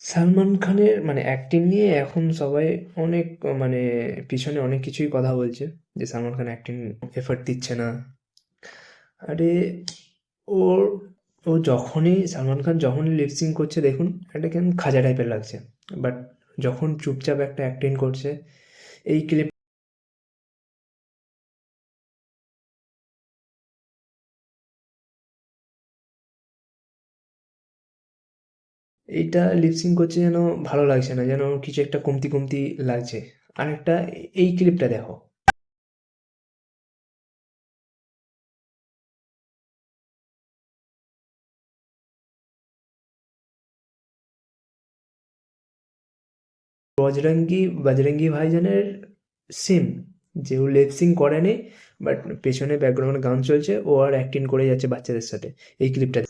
সালমান খানের মানে অ্যাক্টিং নিয়ে এখন সবাই অনেক মানে পিছনে অনেক কিছুই কথা বলছে যে সালমান খান অ্যাক্টিং এফর্ট দিচ্ছে না। আরে ওর ও যখনই সালমান খান যখনই লিপসিং করছে দেখুন একটা কেমন খাজা টাইপের লাগছে, বাট যখন চুপচাপ একটা অ্যাক্টিং করছে এই ক্লিপ এইটা লিপসিং করছে যেন ভালো লাগছে না, যেন কিছু একটা কমতি কমতি লাগছে। আরেকটা এই ক্লিপটা দেখো, বজরঙ্গি বজরঙ্গি ভাইজানের সেম, যে ও লিপসিং করেনি, বাট পেছনে ব্যাকগ্রাউন্ডে গান চলছে, ও আর অ্যাক্টিং করে যাচ্ছে বাচ্চাদের সাথে। এই ক্লিপটা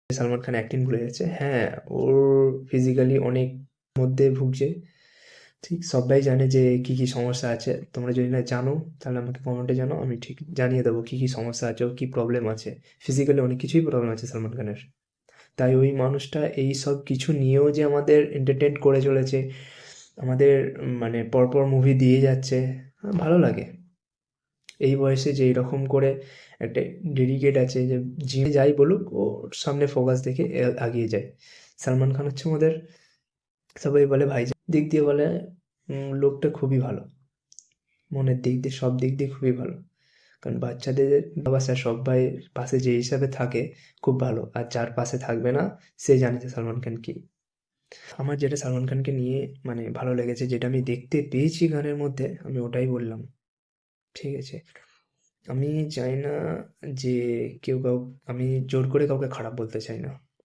সালমান খান অ্যাক্টিং ভুলে যাচ্ছে। হ্যাঁ, ওর ফিজিক্যালি অনেক মধ্যে ভুগছে, ঠিক সবাই জানে যে কি কি সমস্যা আছে। তোমরা যদি না জানো তাহলে আমাকে কমেন্টে জানাও, আমি ঠিক জানিয়ে দেবো কি কি সমস্যা আছে, ওর কি প্রবলেম আছে। ফিজিক্যালি অনেক কিছুই প্রবলেম আছে সালমান খানের। তাই ওই মানুষটা এই সব কিছু নিয়েও যে আমাদের এন্টারটেন করে চলেছে, আমাদের মানে পরপর মুভি দিয়ে যাচ্ছে, ভালো লাগে। এই বয়সে যে এরকম করে একটা ডেডিকেট আছে, যে জিমে যাই বলুক ও সামনে ফোকাস দেখে আগিয়ে যায়। সালমান খান হচ্ছে আমাদের, সবাই বলে ভাইজান, দিক দিয়ে বলে লোকটা খুবই ভালো, মনের দিক দিয়ে সব দিক দিয়ে খুবই ভালো। কারণ বাচ্চাদের ভালোবাসা সবাই পাশে যে হিসাবে থাকে খুব ভালো, আর যার পাশে থাকবে না সে জানে যে সালমান খান কি। আমার যেটা সালমান খানকে নিয়ে মানে ভালো লেগেছে, যেটা আমি দেখতে পেয়েছি গানের মধ্যে, আমি ওটাই বললাম। ঠিক আছে, আমি চাই না যে কেউ আমি জোর করে কাউকে খারাপ বলতে চাই না।